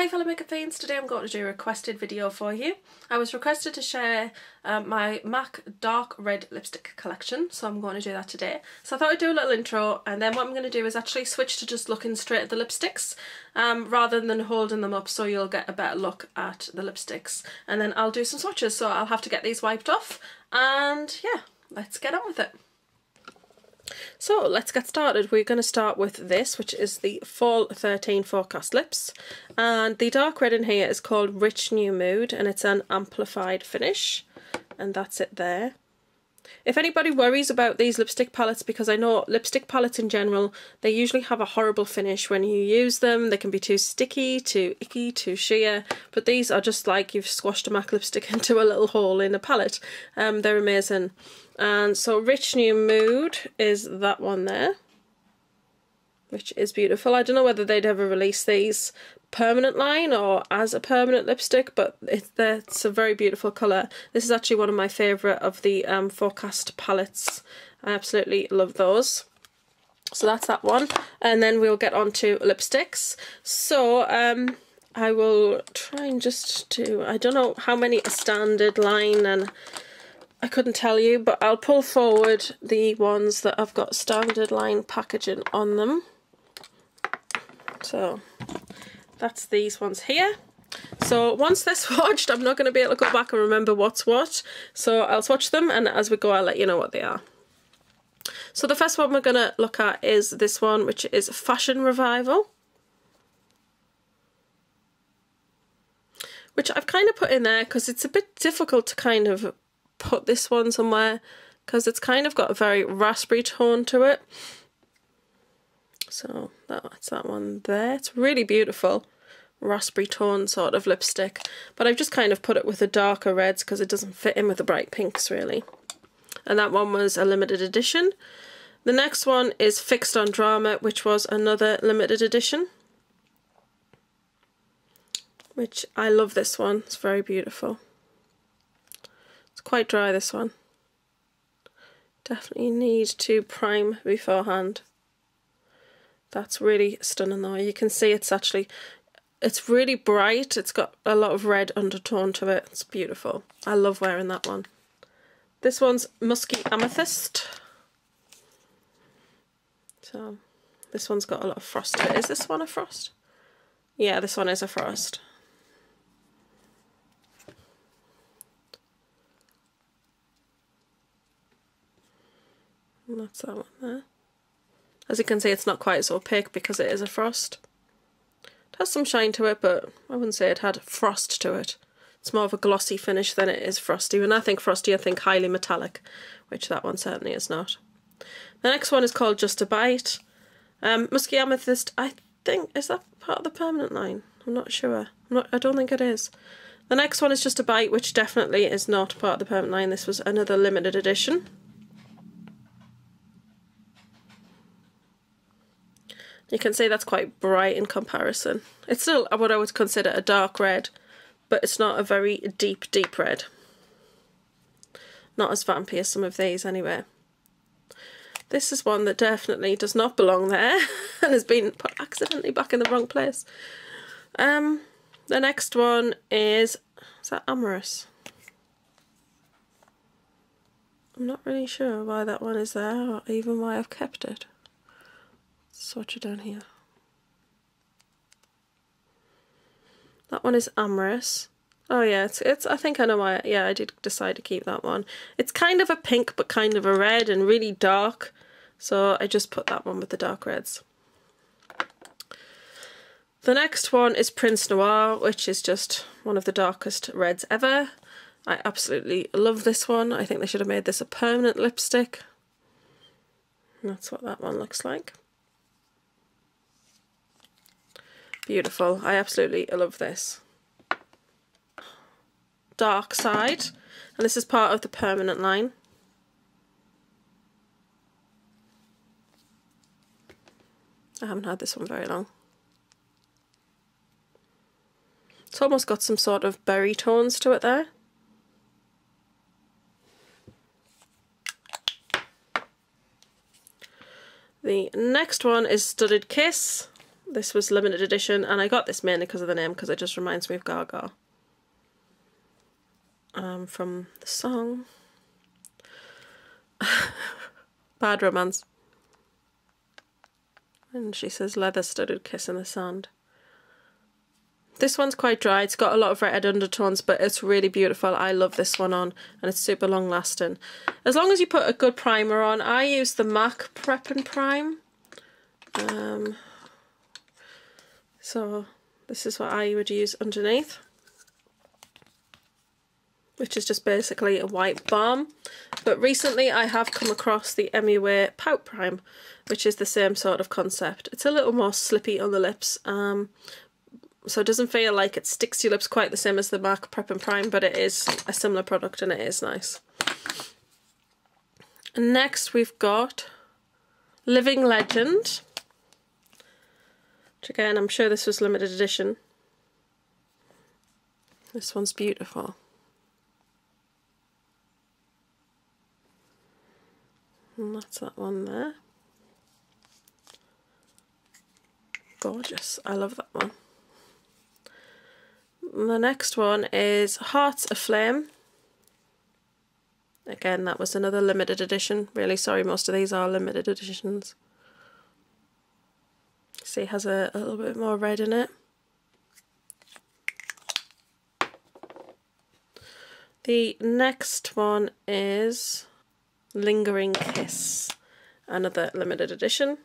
Hi fellow makeup fiends, today I'm going to do a requested video for you. I was requested to share my MAC dark red lipstick collection, so I'm going to do that today. So I thought I'd do a little intro, and then what I'm going to do is actually switch to just looking straight at the lipsticks rather than holding them up, so you'll get a better look at the lipsticks. And then I'll do some swatches, so I'll have to get these wiped off, and yeah, let's get on with it. So let's get started. We're going to start with this, which is the Fall 13 Forecast Lips, and the dark red in here is called Rich New Mood, and it's an amplified finish, and that's it there. If anybody worries about these lipstick palettes, because I know lipstick palettes in general, they usually have a horrible finish when you use them. They can be too sticky, too icky, too sheer, but these are just like you've squashed a MAC lipstick into a little hole in a palette. They're amazing. And so Rich New Mood is that one there, which is beautiful. I don't know whether they'd ever release these permanent line or as a permanent lipstick, but it's a very beautiful colour. This is actually one of my favourite of the Forecast palettes. I absolutely love those. So that's that one, and then we'll get on to lipsticks. So I will try and just do, I don't know how many a standard line, and I couldn't tell you, but I'll pull forward the ones that I've got standard line packaging on them. So that's these ones here. So once they're swatched, I'm not going to be able to go back and remember what's what. So I'll swatch them, and as we go I'll let you know what they are. So the first one we're going to look at is this one, which is Fashion Revival, which I've kind of put in there because it's a bit difficult to kind of put this one somewhere, because it's kind of got a very raspberry tone to it. So that's that one there. It's really beautiful raspberry tone sort of lipstick, but I've just kind of put it with the darker reds because it doesn't fit in with the bright pinks really. And that one was a limited edition. The next one is Fixed on Drama, which was another limited edition, which I love. This one, it's very beautiful. Quite dry, this one. Definitely need to prime beforehand. That's really stunning though. You can see it's really bright. It's got a lot of red undertone to it. It's beautiful. I love wearing that one. This one's Musky Amethyst. So this one's got a lot of frost to it. Is this one a frost? Yeah, this one is a frost. And that's that one there. As you can see, it's not quite as opaque because it is a frost. It has some shine to it, but I wouldn't say it had frost to it. It's more of a glossy finish than it is frosty. When I think frosty, I think highly metallic, which that one certainly is not. The next one is called Just a Bite. Musky Amethyst, I think, is that part of the permanent line? I'm not sure. I don't think it is. The next one is Just a Bite, which definitely is not part of the permanent line. This was another limited edition. You can see that's quite bright in comparison. It's still what I would consider a dark red, but it's not a very deep, deep red. Not as vampy as some of these anyway. This is one that definitely does not belong there and has been put accidentally back in the wrong place. The next one is that Amorous? I'm not really sure why that one is there, or even why I've kept it. Swatch it down here. That one is Amorous. Oh yeah, it's I think I know why. Yeah, I did decide to keep that one. It's kind of a pink but kind of a red and really dark, so I just put that one with the dark reds. The next one is Prince Noir, which is just one of the darkest reds ever. I absolutely love this one. I think they should have made this a permanent lipstick. And that's what that one looks like. Beautiful. I absolutely love this. Dark Side, and this is part of the permanent line. I haven't had this one very long. It's almost got some sort of berry tones to it there. The next one is Studded Kiss, This was limited edition, and I got this mainly because of the name, because it just reminds me of Gaga. From the song Bad Romance. And she says, leather-studded kiss in the sand. This one's quite dry. It's got a lot of red undertones, but it's really beautiful. I love this one on, and it's super long lasting. As long as you put a good primer on. I use the MAC Prep and Prime. So this is what I would use underneath, which is just basically a white balm. But recently I have come across the MUA Pout Prime, which is the same sort of concept. It's a little more slippy on the lips, so it doesn't feel like it sticks to your lips quite the same as the MAC Prep and Prime, but it is a similar product and it is nice. And next we've got Living Legend, which again, I'm sure this was limited edition. This one's beautiful. And that's that one there. Gorgeous. I love that one. And the next one is Hearts Aflame. Again, that was another limited edition. Really sorry, most of these are limited editions. See, it has a little bit more red in it. The next one is Lingering Kiss, another limited edition.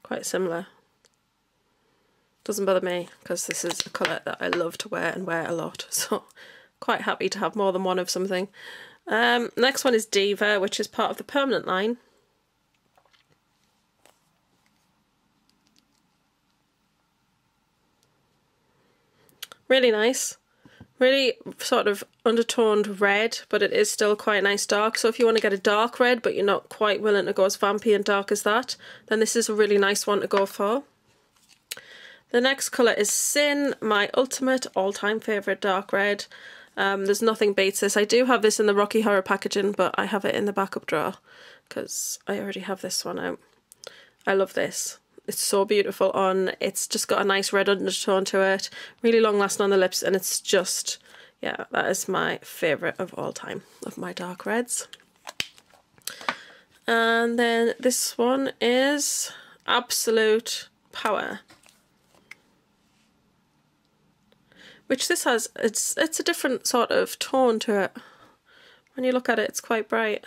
Quite similar. Doesn't bother me because this is a colour that I love to wear and wear a lot, so quite happy to have more than one of something. Next one is Diva, which is part of the permanent line. Really nice. Really sort of undertoned red, but it is still quite nice dark. So if you want to get a dark red but you're not quite willing to go as vampy and dark as that, then this is a really nice one to go for. The next colour is Sin, my ultimate all-time favourite dark red. There's nothing beats this. I do have this in the Rocky Horror packaging, but I have it in the backup drawer because I already have this one out. I love this. It's so beautiful on. It's just got a nice red undertone to it, really long lasting on the lips, and it's just, yeah, that is my favourite of all time of my dark reds. And then this one is Absolute Power, which this has, it's a different sort of tone to it. When you look at it, it's quite bright.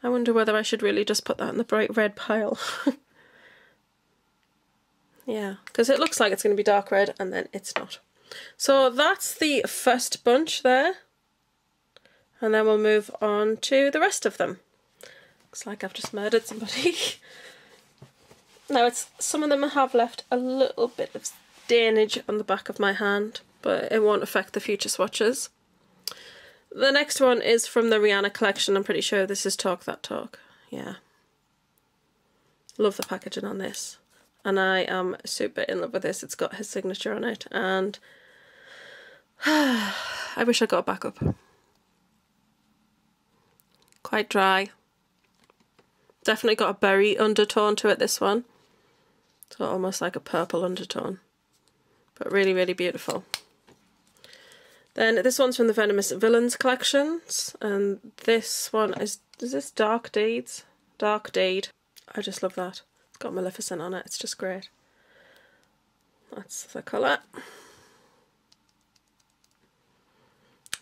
I wonder whether I should really just put that in the bright red pile. Yeah, because it looks like it's going to be dark red and then it's not. So that's the first bunch there. And then we'll move on to the rest of them. Looks like I've just murdered somebody. Now, some of them have left a little bit of stainage on the back of my hand, but it won't affect the future swatches. The next one is from the Rihanna collection. I'm pretty sure this is Talk That Talk. Yeah. Love the packaging on this. And I am super in love with this. It's got his signature on it, and I wish I got a backup. Quite dry. Definitely got a berry undertone to it, this one. So almost like a purple undertone. But really, really beautiful. Then this one's from the Venomous Villains collections, and this one is this Dark Deeds? Dark Deed. I just love that. Got Maleficent on it, it's just great. That's the colour.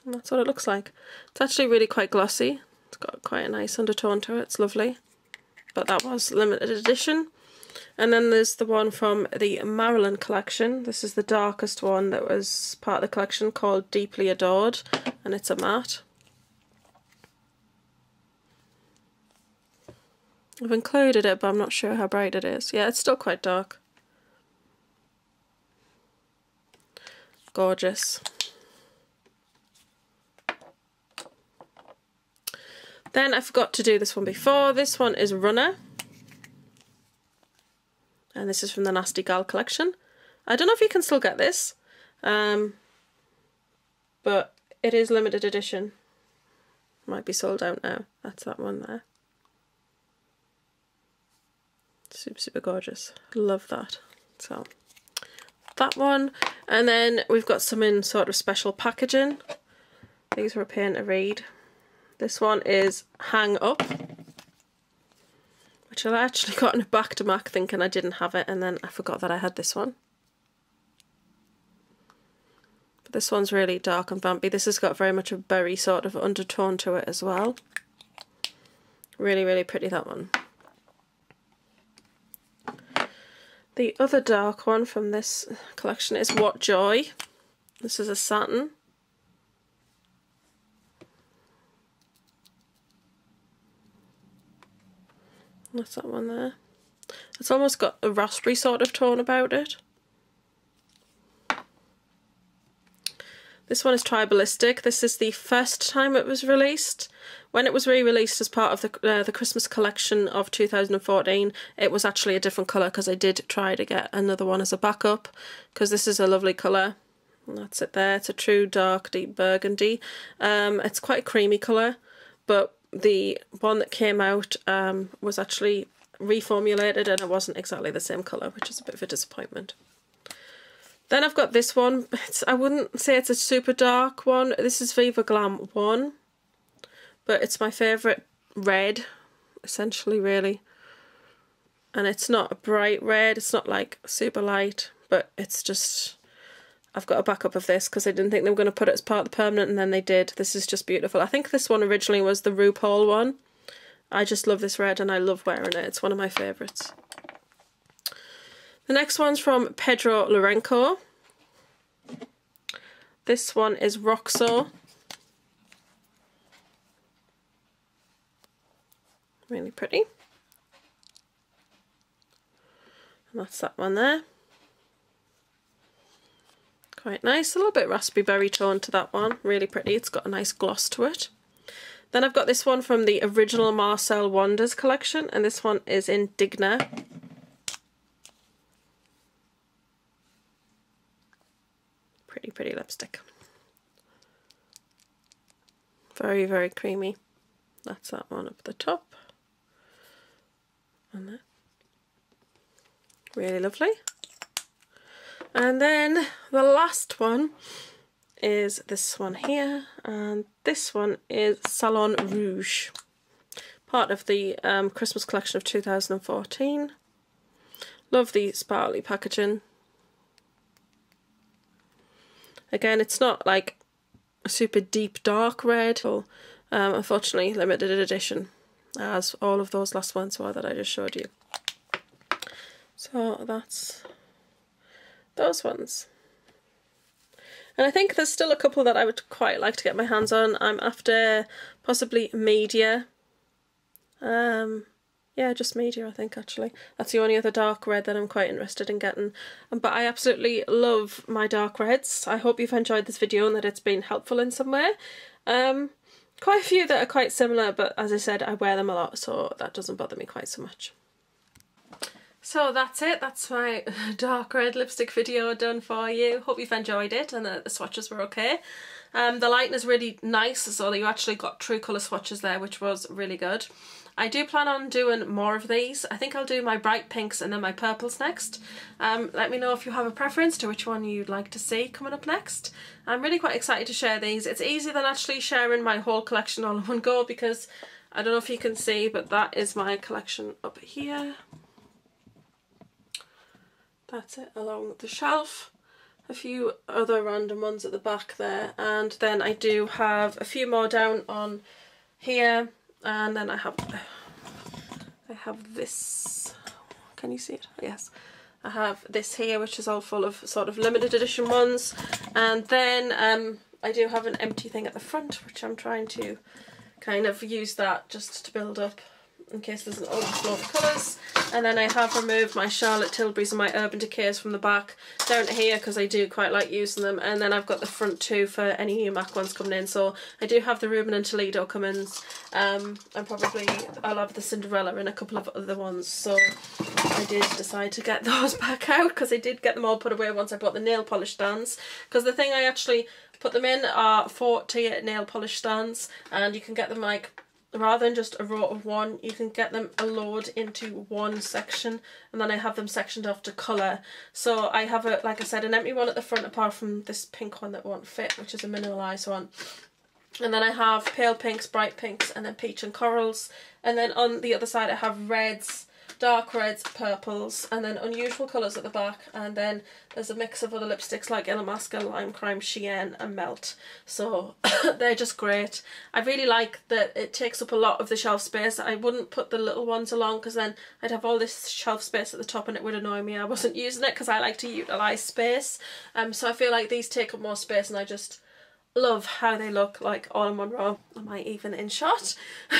And that's what it looks like. It's actually really quite glossy. It's got quite a nice undertone to it, it's lovely. But that was limited edition. And then there's the one from the Marilyn collection. This is the darkest one that was part of the collection, called Deeply Adored, and it's a matte. I've included it, but I'm not sure how bright it is. Yeah, it's still quite dark. Gorgeous. Then I forgot to do this one before. This one is Runner. And this is from the Nasty Gal collection. I don't know if you can still get this. But but it is limited edition. Might be sold out now. That's that one there. Super gorgeous. Love that. So that one, and then we've got some in sort of special packaging. These were a pain to read. This one is Hang Up, which I actually got in a back to Mac thinking I didn't have it, and then I forgot that I had this one. But this one's really dark and vampy. This has got very much a berry sort of undertone to it as well. Really pretty, that one. The other dark one from this collection is What Joy. This is a satin. That's that one there. It's almost got a raspberry sort of tone about it. This one is Tribalistic. This is the first time it was released. When it was re-released as part of the Christmas collection of 2014, it was actually a different colour, because I did try to get another one as a backup, because this is a lovely colour. And that's it there. It's a true dark, deep burgundy. It's quite a creamy colour, but the one that came out was actually reformulated and it wasn't exactly the same colour, which is a bit of a disappointment. Then I've got this one. I wouldn't say it's a super dark one. This is Viva Glam 1, but it's my favourite red, essentially, really. And it's not a bright red, it's not like super light, but it's just, I've got a backup of this because I didn't think they were going to put it as part of the permanent, and then they did. This is just beautiful. I think this one originally was the RuPaul one. I just love this red and I love wearing it. It's one of my favourites. The next one's from Pedro Lorenco. This one is Roxo. Really pretty. And that's that one there. Quite nice. A little bit raspberry berry tone to that one. Really pretty. It's got a nice gloss to it. Then I've got this one from the original Marcel Wonders collection, and this one is in Digna. Pretty lipstick. Very creamy. That's that one up the top. And that. Really lovely. And then the last one is this one here, and this one is Salon Rouge, part of the Christmas collection of 2014. Love the sparkly packaging. Again, it's not like a super deep dark red, or unfortunately limited edition, as all of those last ones were that I just showed you. So that's those ones. And I think there's still a couple that I would quite like to get my hands on. I'm after possibly Media. Yeah, just Media, I think, actually. That's the only other dark red that I'm quite interested in getting. But I absolutely love my dark reds. I hope you've enjoyed this video and that it's been helpful in some way. Quite a few that are quite similar, but as I said, I wear them a lot, so that doesn't bother me quite so much. So that's it. That's my dark red lipstick video done for you. Hope you've enjoyed it and the swatches were okay. The lighting is really nice, so you actually got true colour swatches there, which was really good. I do plan on doing more of these. I think I'll do my bright pinks and then my purples next. Let me know if you have a preference to which one you'd like to see coming up next. I'm really quite excited to share these. It's easier than actually sharing my whole collection all in one go, because I don't know if you can see, but that is my collection up here. That's it along the shelf. A few other random ones at the back there, and then I do have a few more down on here, and then I have this. Can you see it? Yes. I have this here, which is all full of sort of limited edition ones, and then I do have an empty thing at the front, which I'm trying to kind of use that just to build up in case there's an overflow of colours. And then I have removed my Charlotte Tilburys and my Urban Decays from the back down to here because I do quite like using them. And then I've got the front two for any new MAC ones coming in. So I do have the Ruben and Toledo coming, and probably I'll have the Cinderella and a couple of other ones. So I did decide to get those back out because I did get them all put away once I bought the nail polish stands. Because the thing I actually put them in are 4-tier nail polish stands, and you can get them like, rather than just a row of one, you can get them a load into one section, and then I have them sectioned off to colour. So I have, a, like I said, an empty one at the front apart from this pink one that won't fit, which is a mineralised one. And then I have pale pinks, bright pinks, and then peach and corals. And then on the other side I have reds, dark reds, purples, and then unusual colours at the back. And then there's a mix of other lipsticks like Illamasqua, Lime Crime, Cheyenne and Melt. So they're just great. I really like that it takes up a lot of the shelf space. I wouldn't put the little ones along because then I'd have all this shelf space at the top and it would annoy me. I wasn't using it because I like to utilise space. So I feel like these take up more space, and I just love how they look like all in one row. I might even in shot.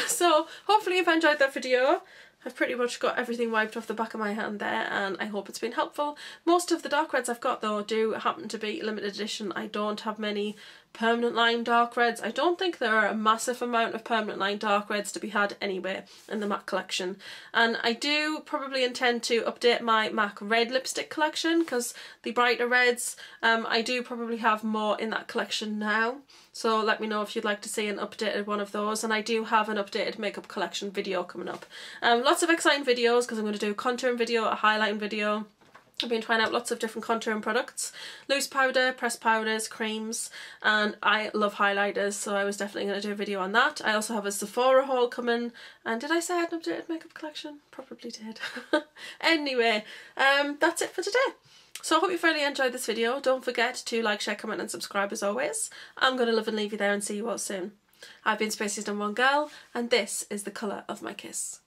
So hopefully you've enjoyed that video. I've pretty much got everything wiped off the back of my hand there, and I hope it's been helpful. Most of the dark reds I've got though do happen to be limited edition. I don't have many permanent line dark reds. I don't think there are a massive amount of permanent line dark reds to be had anyway in the MAC collection. And I do probably intend to update my MAC red lipstick collection, because the brighter reds, I do probably have more in that collection now. So let me know if you'd like to see an updated one of those, and I do have an updated makeup collection video coming up. Lots of exciting videos, because I'm going to do a contouring video, a highlighting video. I've been trying out lots of different contouring products, loose powder, pressed powders, creams, and I love highlighters, so I was definitely going to do a video on that. I also have a Sephora haul coming, and did I say I had an updated makeup collection? Probably did. Anyway, that's it for today. So I hope you really enjoyed this video. Don't forget to like, share, comment and subscribe as always. I'm going to love and leave you there and see you all soon. I've been Spacey's #1 girl, and this is the colour of my kiss.